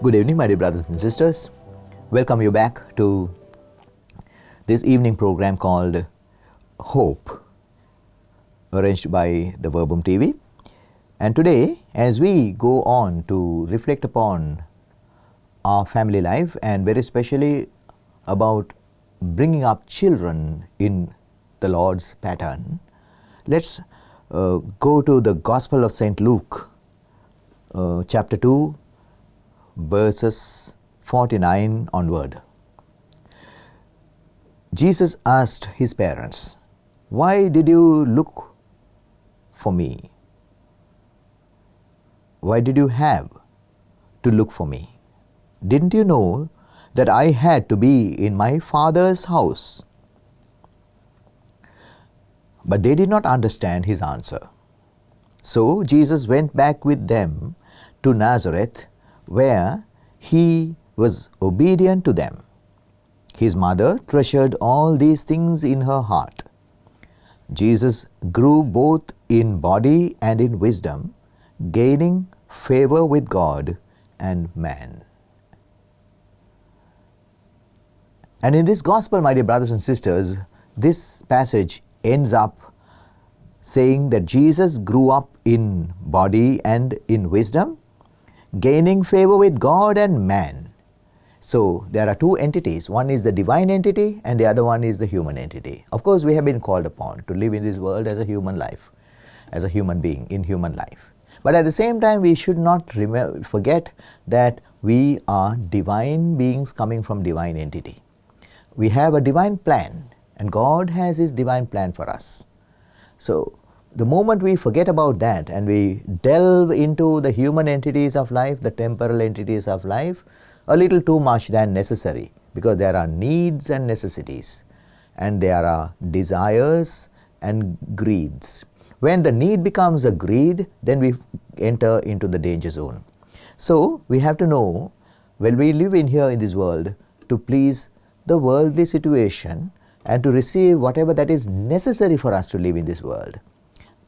Good evening, my dear brothers and sisters. Welcome you back to this evening program called Hope, arranged by the Verbum TV. And today, as we go on to reflect upon our family life and very especially about bringing up children in the Lord's pattern, let's go to the Gospel of St. Luke, chapter 2, verses 49 onward. Jesus asked his parents, "Why did you look for me? Why did you have to look for me? Didn't you know that I had to be in my Father's house?" But they did not understand his answer. So Jesus went back with them to Nazareth, where he was obedient to them. His mother treasured all these things in her heart. Jesus grew both in body and in wisdom, gaining favor with God and man. And in this gospel, my dear brothers and sisters, this passage ends up saying that Jesus grew up in body and in wisdom, gaining favor with God and man. So there are two entities. One is the divine entity and the other one is the human entity. Of course, we have been called upon to live in this world as a human life, as a human being in human life. But at the same time, we should not forget that we are divine beings coming from divine entity. We have a divine plan, and God has his divine plan for us. So the moment we forget about that and we delve into the human entities of life, the temporal entities of life, a little too much than necessary, because there are needs and necessities, and there are desires and greeds. When the need becomes a greed, then we enter into the danger zone. So we have to know, when we live in here in this world, to please the worldly situation and to receive whatever that is necessary for us to live in this world.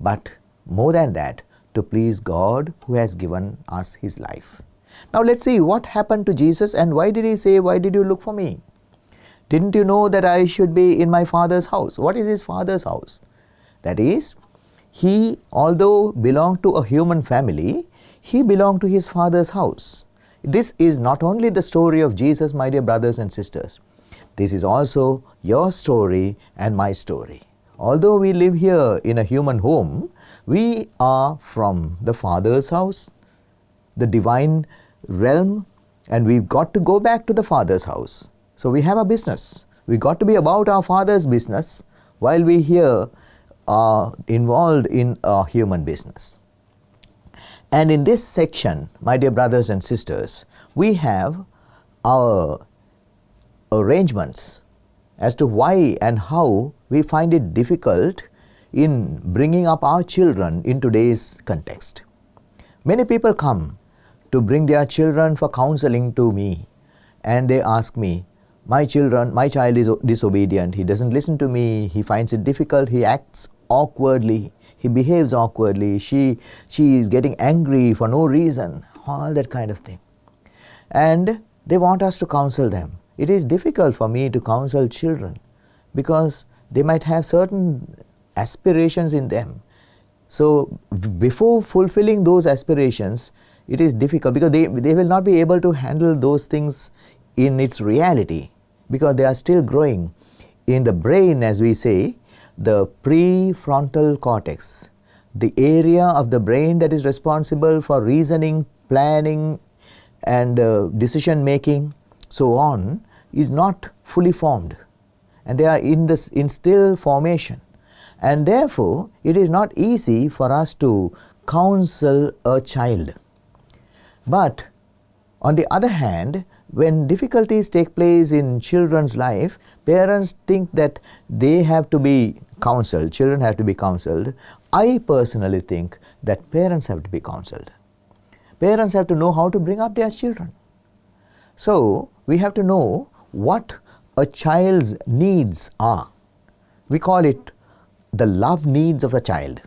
But more than that, to please God who has given us his life. Now let's see what happened to Jesus and why did he say, "Why did you look for me? Didn't you know that I should be in my Father's house?" What is his Father's house? That is, he, although belonged to a human family, he belonged to his Father's house. This is not only the story of Jesus, my dear brothers and sisters. This is also your story and my story. Although we live here in a human home, we are from the Father's house, the divine realm, and we've got to go back to the Father's house. So we have a business. We got to be about our Father's business while we here are involved in a human business. And in this section, my dear brothers and sisters, we have our arrangements as to why and how we find it difficult in bringing up our children in today's context. Many people come to bring their children for counseling to me, and they ask me, my child is disobedient, he doesn't listen to me, he finds it difficult, he acts awkwardly, he behaves awkwardly, she is getting angry for no reason, all that kind of thing. And they want us to counsel them. It is difficult for me to counsel children because they might have certain aspirations in them. So before fulfilling those aspirations, it is difficult because they will not be able to handle those things in its reality because they are still growing. In the brain, as we say, the prefrontal cortex, the area of the brain that is responsible for reasoning, planning, and decision making, so on, is not fully formed, and they are in still formation, and therefore it is not easy for us to counsel a child. But on the other hand, when difficulties take place in children's life, parents think that they have to be counseled, children have to be counseled. I personally think that parents have to be counseled. Parents have to know how to bring up their children. So we have to know what a child's needs are. We call it the love needs of a child.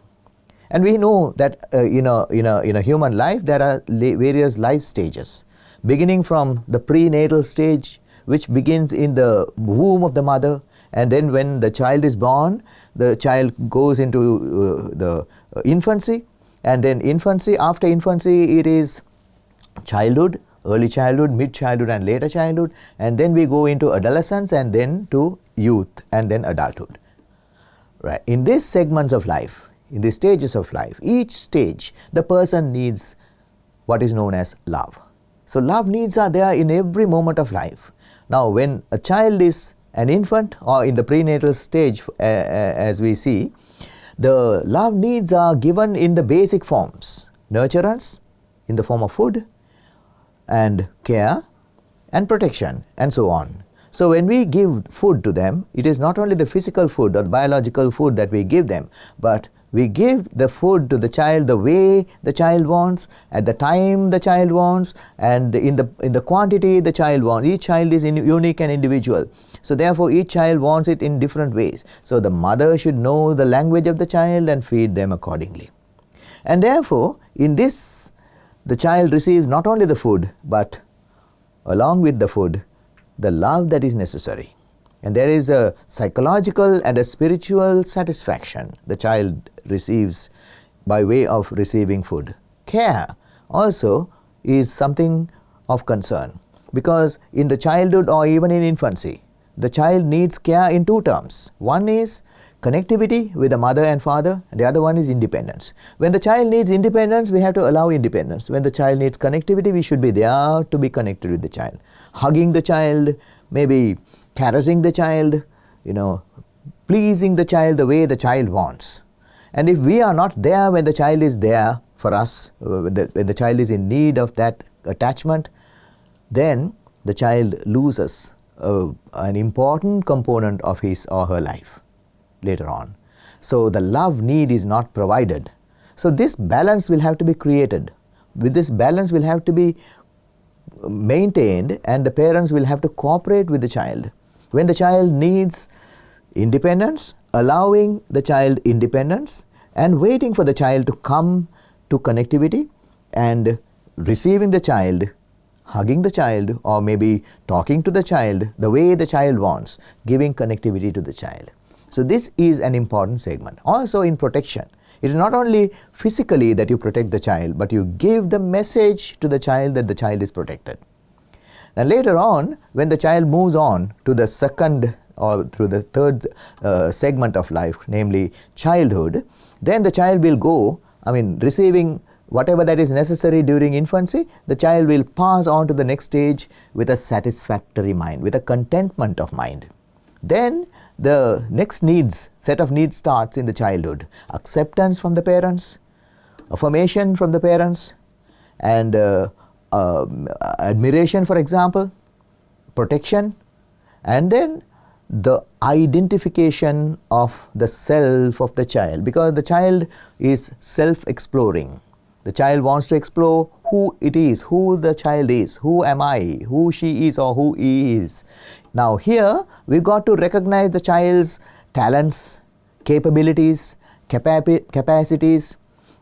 And we know that in a human life there are various life stages. beginning from the prenatal stage, which begins in the womb of the mother, and then when the child is born, the child goes into the infancy, and then infancy, after infancy it is childhood, early childhood, mid childhood and later childhood, and then we go into adolescence and then to youth and then adulthood. Right. In these segments of life, in these stages of life, each stage the person needs what is known as love. So love needs are there in every moment of life. Now when a child is an infant or in the prenatal stage, as we see, the love needs are given in the basic forms: nurturance in the form of food and care and protection and so on. So when we give food to them, it is not only the physical food or biological food that we give them, but we give the food to the child the way the child wants, at the time the child wants, and in the quantity the child wants. Each child is unique and individual. So therefore each child wants it in different ways. So the mother should know the language of the child and feed them accordingly. And therefore in this the child receives not only the food, but along with the food, the love that is necessary. And there is a psychological and a spiritual satisfaction the child receives by way of receiving food. Care also is something of concern, because in the childhood or even in infancy, the child needs care in two terms. One is connectivity with the mother and father, and the other one is independence. When the child needs independence, we have to allow independence. When the child needs connectivity, we should be there to be connected with the child. Hugging the child, maybe caressing the child, pleasing the child the way the child wants. And if we are not there when the child is there for us, when the child is in need of that attachment, then the child loses an important component of his or her life later on. So the love need is not provided. So this balance will have to be created. With this balance will have to be maintained, and the parents will have to cooperate with the child. When the child needs independence, allowing the child independence and waiting for the child to come to connectivity, and receiving the child, hugging the child, or maybe talking to the child the way the child wants, giving connectivity to the child. So this is an important segment. Also in protection, it is not only physically that you protect the child, but you give the message to the child that the child is protected. And later on, when the child moves on to the second or through the third segment of life, namely childhood, then the child will go, receiving whatever that is necessary during infancy, the child will pass on to the next stage with a satisfactory mind, with a contentment of mind. Then the next set of needs starts in the childhood. Acceptance from the parents, affirmation from the parents, and admiration, for example, protection, and then the identification of the self of the child, because the child is self-exploring. The child wants to explore who it is, who the child is, who am I, who she is or who he is. Now here we've got to recognize the child's talents, capabilities, capacities,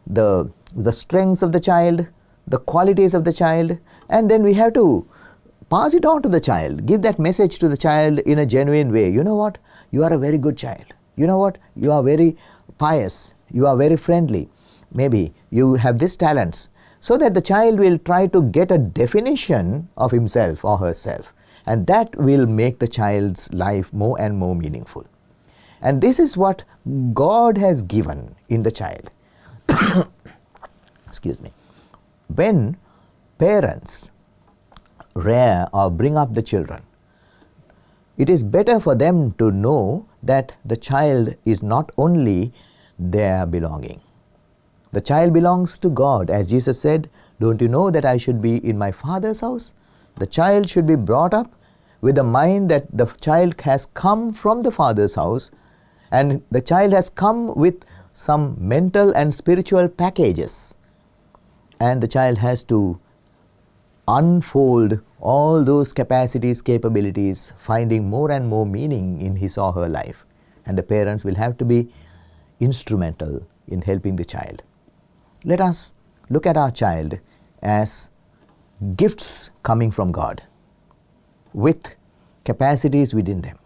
the strengths of the child, the qualities of the child, and then we have to pass it on to the child, give that message to the child in a genuine way. You know what? You are a very good child. You know what? You are very pious. You are very friendly. Maybe you have these talents, so that the child will try to get a definition of himself or herself, and that will make the child's life more and more meaningful. And this is what God has given in the child. Excuse me. When parents rear or bring up the children, it is better for them to know that the child is not only their belonging. The child belongs to God. As Jesus said, "Don't you know that I should be in my Father's house?" The child should be brought up with the mind that the child has come from the Father's house, and the child has come with some mental and spiritual packages, and the child has to unfold all those capacities, capabilities, finding more and more meaning in his or her life. And the parents will have to be instrumental in helping the child. Let us look at our child as gifts coming from God with capacities within them.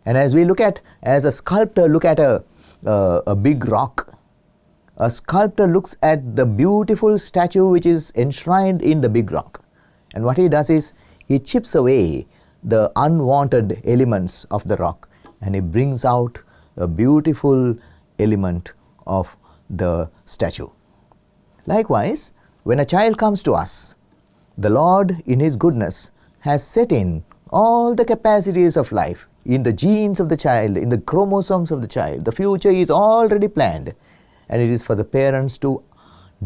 And as we look at, as a sculptor look at a big rock, a sculptor looks at the beautiful statue which is enshrined in the big rock. And what he does is, he chips away the unwanted elements of the rock and he brings out a beautiful element of the statue. Likewise, when a child comes to us, the Lord in His goodness has set in all the capacities of life in the genes of the child, in the chromosomes of the child. The future is already planned, and it is for the parents to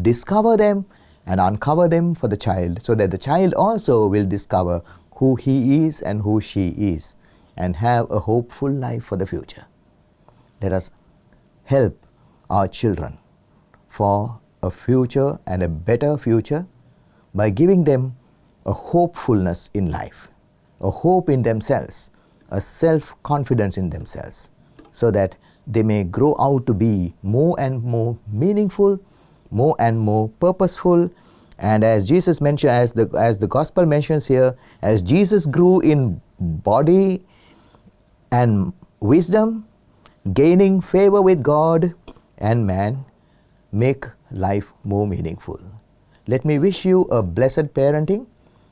discover them and uncover them for the child, so that the child also will discover who he is and who she is and have a hopeful life for the future. Let us help our children for a future and a better future by giving them a hopefulness in life, a hope in themselves, a self-confidence in themselves, so that they may grow out to be more and more meaningful, more and more purposeful. And as Jesus mentioned, as the gospel mentions here, as Jesus grew in body and wisdom, gaining favor with God and man, make life more meaningful. Let me wish you a blessed parenting,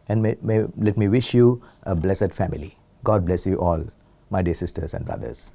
and let me wish you a blessed family. God bless you all, my dear sisters and brothers.